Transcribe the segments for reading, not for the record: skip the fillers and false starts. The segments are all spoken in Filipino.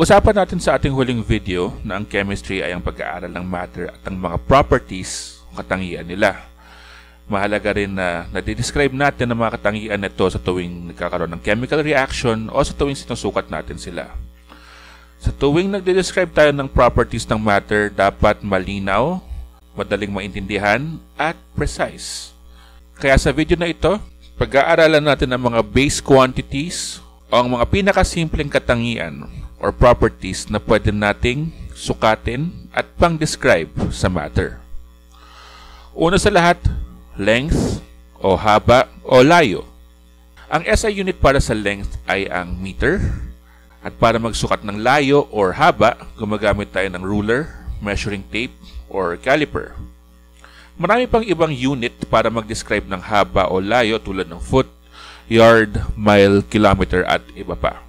Napag-usapan natin sa ating huling video na ang chemistry ay ang pag-aaral ng matter at ang mga properties o katangian nila. Mahalaga rin na nadidescribe natin ang mga katangian nito sa tuwing nagkakaroon ng chemical reaction o sa tuwing sinusukat natin sila. Sa tuwing nagdidescribe tayo ng properties ng matter, dapat malinaw, madaling maintindihan, at precise. Kaya sa video na ito, pag-aaralan natin ang mga base quantities o ang mga pinakasimpleng katangian or properties na pwede nating sukatin at pang-describe sa matter. Una sa lahat, length o haba o layo. Ang SI unit para sa length ay ang meter, at para magsukat ng layo or haba, gumagamit tayo ng ruler, measuring tape, or caliper. Marami pang ibang unit para mag-describe ng haba o layo tulad ng foot, yard, mile, kilometer at iba pa.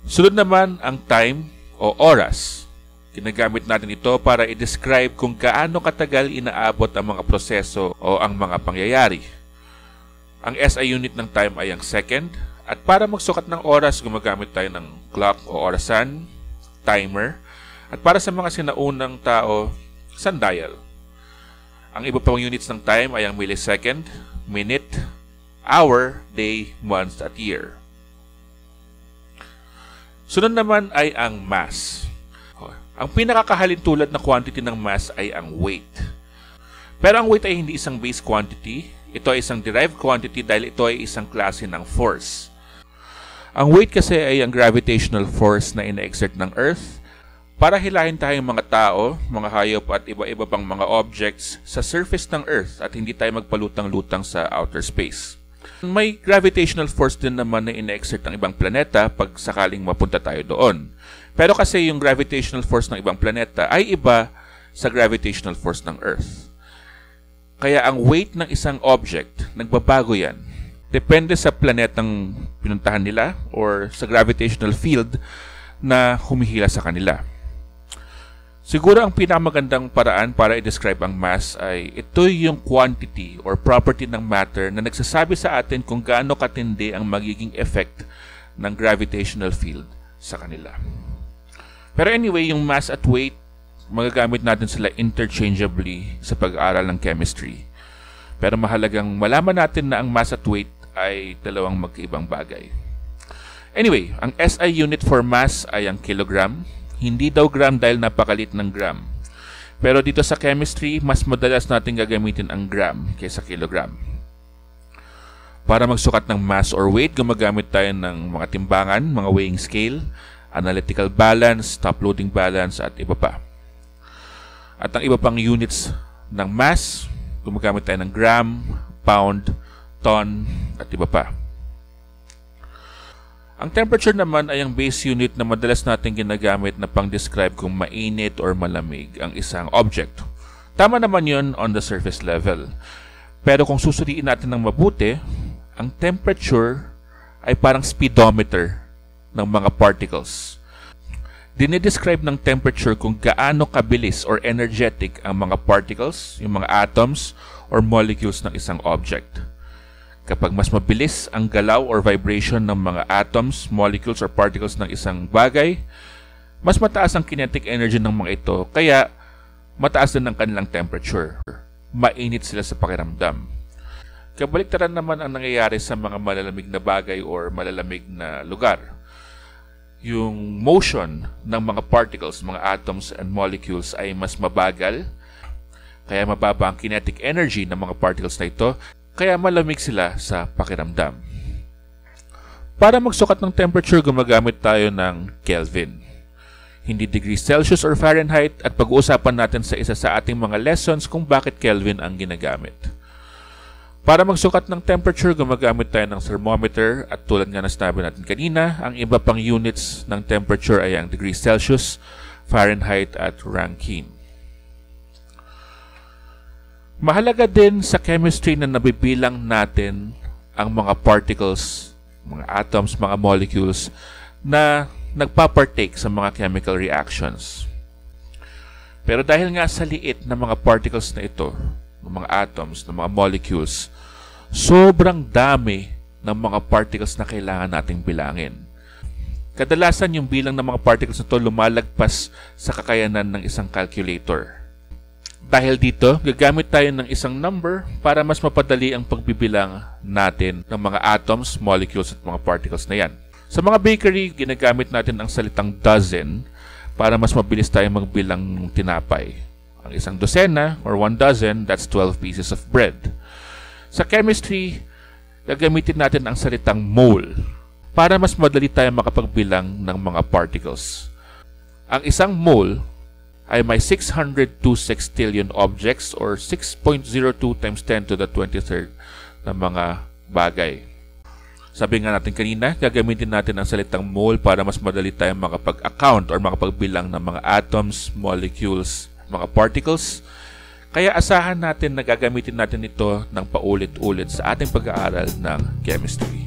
Sunod naman ang time o oras. Ginagamit natin ito para i-describe kung gaano katagal inaabot ang mga proseso o ang mga pangyayari. Ang SI unit ng time ay ang second, at para magsukat ng oras, gumagamit tayo ng clock o orasan, timer, at para sa mga sinaunang tao, sundial. Ang iba pang units ng time ay ang millisecond, minute, hour, day, month at year. Sunod naman ay ang mass. Ang pinakakahalintulad na quantity ng mass ay ang weight. Pero ang weight ay hindi isang base quantity. Ito ay isang derived quantity dahil ito ay isang klase ng force. Ang weight kasi ay ang gravitational force na ina-exert ng Earth para hilahin tayong mga tao, mga hayop at iba-iba pang mga objects sa surface ng Earth at hindi tayo magpalutang-lutang sa outer space. May gravitational force din naman na ina-exert ng ibang planeta pag sakaling mapunta tayo doon. Pero kasi yung gravitational force ng ibang planeta ay iba sa gravitational force ng Earth. Kaya ang weight ng isang object, nagbabago yan. Depende sa planetang pinuntahan nila or sa gravitational field na humihila sa kanila. Siguro ang pinakamagandang paraan para i-describe ang mass ay ito yung quantity or property ng matter na nagsasabi sa atin kung gaano katindi ang magiging effect ng gravitational field sa kanila. Pero anyway, yung mass at weight, magagamit natin sila interchangeably sa pag-aaral ng chemistry. Pero mahalagang malaman natin na ang mass at weight ay dalawang magkaibang bagay. Anyway, ang SI unit for mass ay ang kilogram. Hindi daw gram dahil napakalit ng gram. Pero dito sa chemistry, mas madalas natin gagamitin ang gram kaysa kilogram. Para magsukat ng mass or weight, gumagamit tayo ng mga timbangan, mga weighing scale, analytical balance, top loading balance, at iba pa. At ang iba pang units ng mass, gumagamit tayo ng gram, pound, ton, at iba pa. Ang temperature naman ay ang base unit na madalas natin ginagamit na pang-describe kung mainit or malamig ang isang object. Tama naman yun on the surface level. Pero kung susuriin natin ng mabuti, ang temperature ay parang speedometer ng mga particles. Dinidescribe ng temperature kung gaano kabilis or energetic ang mga particles, yung mga atoms or molecules ng isang object. Kapag mas mabilis ang galaw or vibration ng mga atoms, molecules, or particles ng isang bagay, mas mataas ang kinetic energy ng mga ito, kaya mataas din ang kanilang temperature. Mainit sila sa pakiramdam. Kabaliktaran naman ang nangyayari sa mga malalamig na bagay or malalamig na lugar. Yung motion ng mga particles, mga atoms and molecules ay mas mabagal, kaya mababa ang kinetic energy ng mga particles na ito, kaya malamig sila sa pakiramdam. Para magsukat ng temperature, gumagamit tayo ng Kelvin. Hindi degrees Celsius or Fahrenheit, at pag-uusapan natin sa isa sa ating mga lessons kung bakit Kelvin ang ginagamit. Para magsukat ng temperature, gumagamit tayo ng thermometer, at tulad nga na sinabi natin kanina, ang iba pang units ng temperature ay ang degrees Celsius, Fahrenheit at Rankine. Mahalaga din sa chemistry na nabibilang natin ang mga particles, mga atoms, mga molecules na nagpapartake sa mga chemical reactions. Pero dahil nga sa liit ng mga particles na ito, ng mga atoms, ng mga molecules, sobrang dami ng mga particles na kailangan nating bilangin. Kadalasan yung bilang ng mga particles na ito lumalagpas sa kakayanan ng isang calculator. Dahil dito, gagamit tayo ng isang number para mas mapadali ang pagbibilang natin ng mga atoms, molecules at mga particles na yan. Sa mga bakery, ginagamit natin ang salitang dozen para mas mabilis tayo magbilang ng tinapay. Ang isang dosena or 1 dozen, that's 12 pieces of bread. Sa chemistry, gagamitin natin ang salitang mole para mas madali tayo makapagbilang ng mga particles. Ang isang mole ay may 602 sextillion objects or 6.02 times 10 to the 23rd na mga bagay. Sabi nga natin kanina, gagamitin natin ang salitang mole para mas madali tayong makapag-account or makapagbilang ng mga atoms, molecules, mga particles. Kaya asahan natin na gagamitin natin ito ng paulit-ulit sa ating pag-aaral ng chemistry.